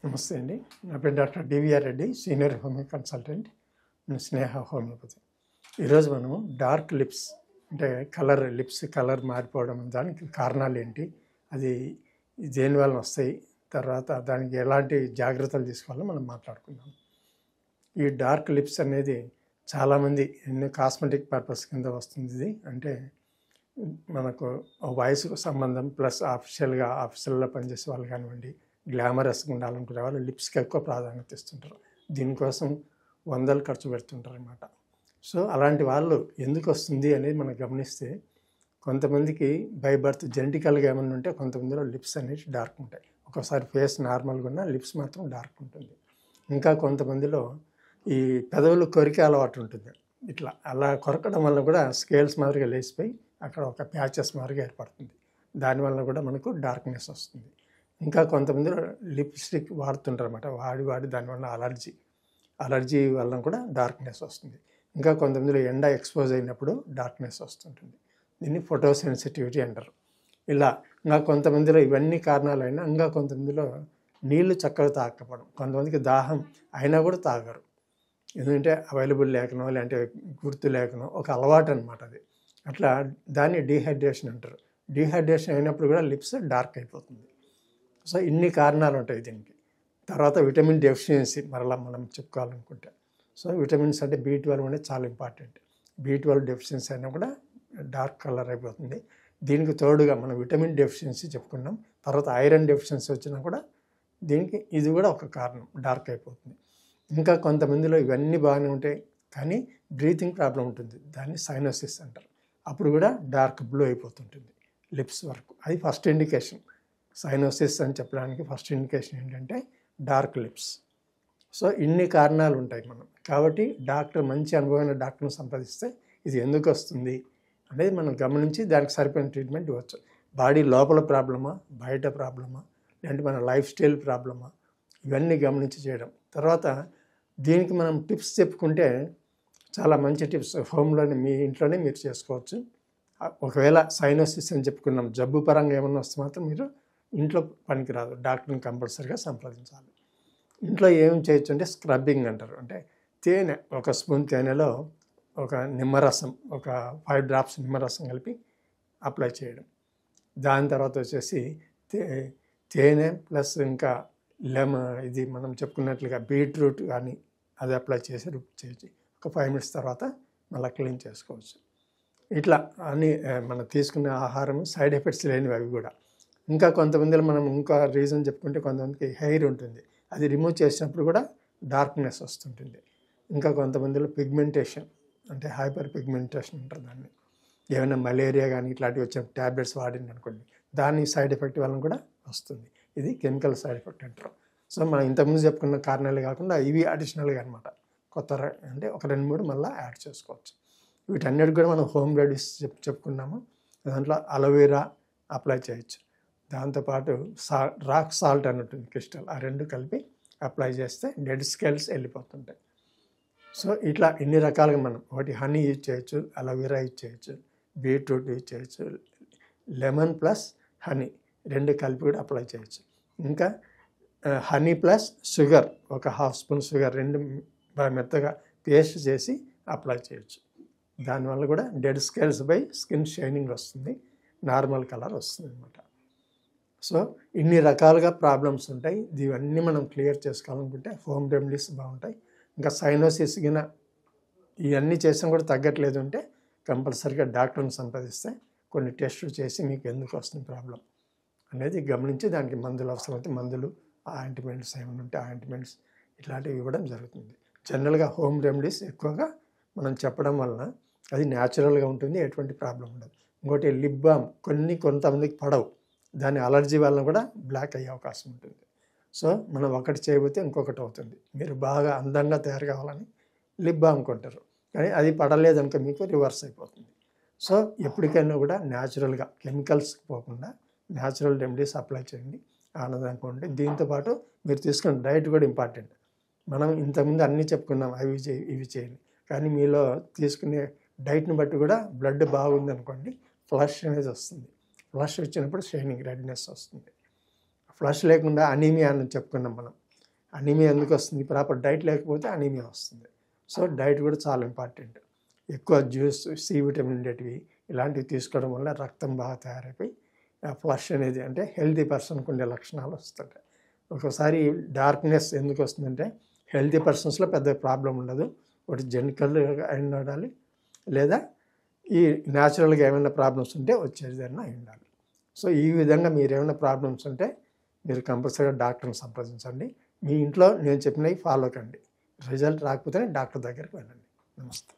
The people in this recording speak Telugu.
నమస్తే అండి. నా పేరు doctor DVR Reddy, senior homeo consultant, నేను స్నేహ హోమియోపతి. ఈరోజు మనము డార్క్ లిప్స్ అంటే లిప్స్ కలర్ మారిపోవడం, దానికి కారణాలు ఏంటి, అది దేనివల్ల వస్తాయి, తర్వాత దానికి ఎలాంటి జాగ్రత్తలు తీసుకోవాలో మనం మాట్లాడుకుందాం. ఈ డార్క్ లిప్స్ అనేది చాలామంది ఎన్నో కాస్మెటిక్ పర్పస్ కింద వస్తుంది. ఇది అంటే మనకు వయసుకు సంబంధం ప్లస్ ఆఫీసుల్లో పనిచేసే వాళ్ళు కానివ్వండి, గ్లామరస్గా ఉండాలనుకునే వాళ్ళు లిప్స్కి ఎక్కువ ప్రాధాన్యత ఇస్తుంటారు. దీనికోసం వందలు ఖర్చు పెడుతుంటారు అన్నమాట. సో అలాంటి వాళ్ళు ఎందుకు వస్తుంది అనేది మనం గమనిస్తే, కొంతమందికి బై బర్త్ జెనెటికల్గా ఏమైనా ఉంటే కొంతమందిలో లిప్స్ అనేవి డార్క్ ఉంటాయి. ఒక్కోసారి ఫేస్ నార్మల్గా ఉన్న లిప్స్ మాత్రం డార్క్ ఉంటుంది. ఇంకా కొంతమందిలో ఈ పెదవులు కొరికే అలవాటు ఉంటుంది. అలా కొరకడం వల్ల కూడా స్కేల్స్ మాదిరిగా లేచిపోయి అక్కడ ఒక ప్యాచెస్ మాదిరిగా ఏర్పడుతుంది. దానివల్ల కూడా మనకు డార్క్నెస్ వస్తుంది. ఇంకా కొంతమంది లిప్స్టిక్ వాడుతుంటారు అన్నమాట. వాడి దానివల్ల అలర్జీ వల్ల కూడా డార్క్నెస్ వస్తుంది. ఇంకా కొంతమందిలో ఎండ ఎక్స్పోజ్ అయినప్పుడు డార్క్నెస్ వస్తుంటుంది. దీన్ని ఫోటో సెన్సిటివిటీ అంటారు. ఇంకా కొంతమందిలో ఇవన్నీ కారణాలైనా ఇంకా కొంతమందిలో నీళ్లు చక్కగా తాగకపోవడం, కొంతమందికి దాహం అయినా కూడా తాగరు. ఎందుకంటే అవైలబుల్ లేకనో లేదంటే గుర్తు లేకనో ఒక అలవాటు అనమాట అది. అట్లా దాన్ని డీహైడ్రేషన్ అంటారు. డీహైడ్రేషన్ అయినప్పుడు కూడా లిప్స్ డార్క్ అయిపోతుంది. సో ఇన్ని కారణాలు ఉంటాయి దీనికి. తర్వాత విటమిన్ డెఫిషియన్సీ మరలా మనం చెప్పుకోవాలనుకుంటే, సో విటమిన్స్ అంటే B12 అనేది చాలా ఇంపార్టెంట్. B12 డెఫిషియన్సీ అయినా కూడా డార్క్ కలర్ అయిపోతుంది. దీనికి తోడుగా మనం విటమిన్ డెఫిషియన్సీ చెప్పుకున్నాం. తర్వాత ఐరన్ డెఫిషియన్సీ వచ్చినా కూడా దీనికి ఇది కూడా ఒక కారణం, డార్క్ అయిపోతుంది. ఇంకా కొంతమందిలో ఇవన్నీ బాగానే ఉంటాయి కానీ బ్రీతింగ్ ప్రాబ్లం ఉంటుంది. దాన్ని సైనోసిస్ అంటారు. అప్పుడు కూడా డార్క్ బ్లూ అయిపోతుంటుంది లిప్స్ వరకు. అది ఫస్ట్ ఇండికేషన్. సైనోసిస్ అని చెప్పడానికి ఫస్ట్ ఇండికేషన్ ఏంటంటే డార్క్ లిప్స్. సో ఇన్ని కారణాలు ఉంటాయి మనం. కాబట్టి మంచి అనుభవమైన డాక్టర్ని సంప్రదిస్తే ఇది ఎందుకు వస్తుంది అనేది మనం గమనించి దానికి సరిపోయిన ట్రీట్మెంట్ ఇవ్వచ్చు. బాడీ లోపల ప్రాబ్లమా, బయట ప్రాబ్లమా, లేదంటే మన లైఫ్ స్టైల్ ప్రాబ్లమా, ఇవన్నీ గమనించి చేయడం. తర్వాత దీనికి మనం టిప్స్ చెప్పుకుంటే చాలా మంచి టిప్స్ హోమ్లోనే మీ ఇంట్లోనే మీరు చేసుకోవచ్చు. ఒకవేళ సైనోసిస్ అని చెప్పుకున్నాం, జబ్బు పరంగా ఏమన్నా వస్తే మాత్రం మీరు ఇంట్లో పనికిరాదు, డాక్టర్ని కంపల్సరీగా సంప్రదించాలి. ఇంట్లో ఏం చేయొచ్చు అంటే స్క్రబ్బింగ్ అంటారు. అంటే తేనె, ఒక స్పూన్ తేనెలో ఒక నిమ్మరసం, ఒక 5 drops నిమ్మరసం కలిపి అప్లై చేయడం. దాని తర్వాత వచ్చేసి తేనె ప్లస్ ఇంకా ఇది మనం చెప్పుకున్నట్లుగా బీట్రూట్ కానీ అది అప్లై చేసి చేయొచ్చు. ఒక 5 minutes తర్వాత మళ్ళీ క్లీన్ చేసుకోవచ్చు. ఇట్లా అన్ని మనం తీసుకున్న ఆహారం సైడ్ ఎఫెక్ట్స్ లేనివి అవి కూడా. ఇంకా కొంతమందిలో మనం ఇంకా రీజన్ చెప్పుకుంటే, కొంతమందికి హెయిర్ ఉంటుంది, అది రిమూవ్ చేసినప్పుడు కూడా డార్క్నెస్ వస్తుంటుంది. ఇంకా కొంతమందిలో పిగ్మెంటేషన్ అంటే హైపర్ పిగ్మెంటేషన్ అంటారు దాన్ని. ఏమైనా మలేరియా కానీ ఇట్లాంటివి వచ్చిన ట్యాబ్లెట్స్ వాడింది అనుకోండి, దాని సైడ్ ఎఫెక్ట్ వల్ల కూడా వస్తుంది. ఇది కెమికల్ సైడ్ ఎఫెక్ట్ అంటారు. సో మనం ఇంతకుముందు చెప్పుకున్న కారణాలు కాకుండా ఇవి అడిషనల్గా అనమాట. కొత్త అంటే ఒక 2-3 మళ్ళీ యాడ్ చేసుకోవచ్చు. వీటన్నిటికి కూడా మనం హోమ్ రెమెడీస్ చెప్పుకున్నాము. దాంట్లో అలోవెరా అప్లై చేయొచ్చు. దాంతోపాటు రాక్ సాల్ట్ అని ఉంటుంది, క్రిస్టల్, ఆ 2 కలిపి అప్లై చేస్తే డెడ్ స్కేల్స్ వెళ్ళిపోతుంటాయి. సో ఇట్లా ఇన్ని రకాలుగా మనం ఒకటి హనీ యూజ్ చేయొచ్చు, అలోవెరా యూజ్ చేయొచ్చు, బీట్రూట్ యూజ్ చేయొచ్చు, లెమన్ ప్లస్ హనీ 2 కలిపి కూడా అప్లై చేయొచ్చు. ఇంకా హనీ ప్లస్ షుగర్, ఒక 1/2 spoon షుగర్ 2 బాగా మెత్తగా పేస్ట్ చేసి అప్లై చేయొచ్చు. దానివల్ల కూడా dead scales by skin shining వస్తుంది, నార్మల్ కలర్ వస్తుంది అన్నమాట. సో ఇన్ని రకాలుగా ప్రాబ్లమ్స్ ఉంటాయి. ఇవన్నీ మనం క్లియర్ చేసుకోవాలనుకుంటే హోమ్ రెమెడీస్ బాగుంటాయి. ఇంకా సైనోసిస్ ఇవన్నీ చేసినా కూడా తగ్గట్లేదు అంటే కంపల్సరీగా డాక్టర్ని సంప్రదిస్తే కొన్ని టెస్టులు చేసి మీకు ఎందుకు వస్తుంది ప్రాబ్లం అనేది గమనించి దానికి మందులు అవసరమైతే మందులు, ఆయింట్మెంట్స్ ఏమైనా ఉంటే ఆయింట్మెంట్స్ ఇట్లాంటివి ఇవ్వడం జరుగుతుంది. జనరల్గా హోమ్ రెమెడీస్ ఎక్కువగా మనం చెప్పడం వలన అది న్యాచురల్గా ఉంటుంది, ఎటువంటి ప్రాబ్లం ఉండదు. ఇంకోటి లిప్ బామ్ కొంతమందికి పడవు, దాని అలర్జీ వలన కూడా బ్లాక్ అయ్యే అవకాశం ఉంటుంది. సో మనం ఒకటి చేయబోతే ఇంకొకటి అవుతుంది. మీరు బాగా అందంగా తయారు కావాలని లిప్ బామ్ కొంటారు, కానీ అది పడలేదనుకో మీకు రివర్స్ అయిపోతుంది. సో ఎప్పటికైనా కూడా న్యాచురల్గా కెమికల్స్ పోకుండా న్యాచురల్ రెమెడీస్ అప్లై చేయండి, ఆనందంగా ఉండి. దీంతోపాటు మీరు తీసుకున్న డైట్ కూడా ఇంపార్టెంట్. మనం ఇంతకుముందు అన్నీ చెప్పుకున్నాం, ఇవి చేయండి, కానీ మీలో తీసుకునే డైట్ని బట్టి కూడా బ్లడ్ బాగుంది అనుకోండి, ఫ్లష్ అనేది వస్తుంది. ఫ్లష్ వచ్చినప్పుడు షైనింగ్ రెడ్నెస్ వస్తుంది. ఫ్లష్ లేకుండా అనీమియా అని చెప్పుకున్నాం మనం. అనీమియా ఎందుకు వస్తుంది? ప్రాపర్ డైట్ లేకపోతే అనీమియా వస్తుంది. సో డైట్ కూడా చాలా ఇంపార్టెంట్. ఎక్కువ జ్యూస్, సి విటమిన్ ఉండేటివి ఇలాంటివి తీసుకోవడం వల్ల రక్తం బాగా తయారైపోయి ఫ్లష్ అనేది అంటే హెల్తీ పర్సన్కి ఉండే లక్షణాలు వస్తుంటాయి. ఒకసారి డార్క్నెస్ ఎందుకు వస్తుందంటే హెల్తీ పర్సన్స్లో పెద్ద ప్రాబ్లం ఉండదు. ఒకటి జెనెటికల్గా అయి ఉండాలి, లేదా ఈ న్యాచురల్గా ఏమైనా ప్రాబ్లమ్స్ ఉంటే వచ్చేదైనా అయి ఉండాలి. సో ఈ విధంగా మీరు ఏమైనా ప్రాబ్లమ్స్ ఉంటే మీరు కంపల్సరీగా డాక్టర్ని సంప్రదించండి. మీ ఇంట్లో నేను చెప్పినవి ఫాలో కండి. రిజల్ట్ రాకపోతే డాక్టర్ దగ్గరికి వెళ్ళండి. నమస్తే.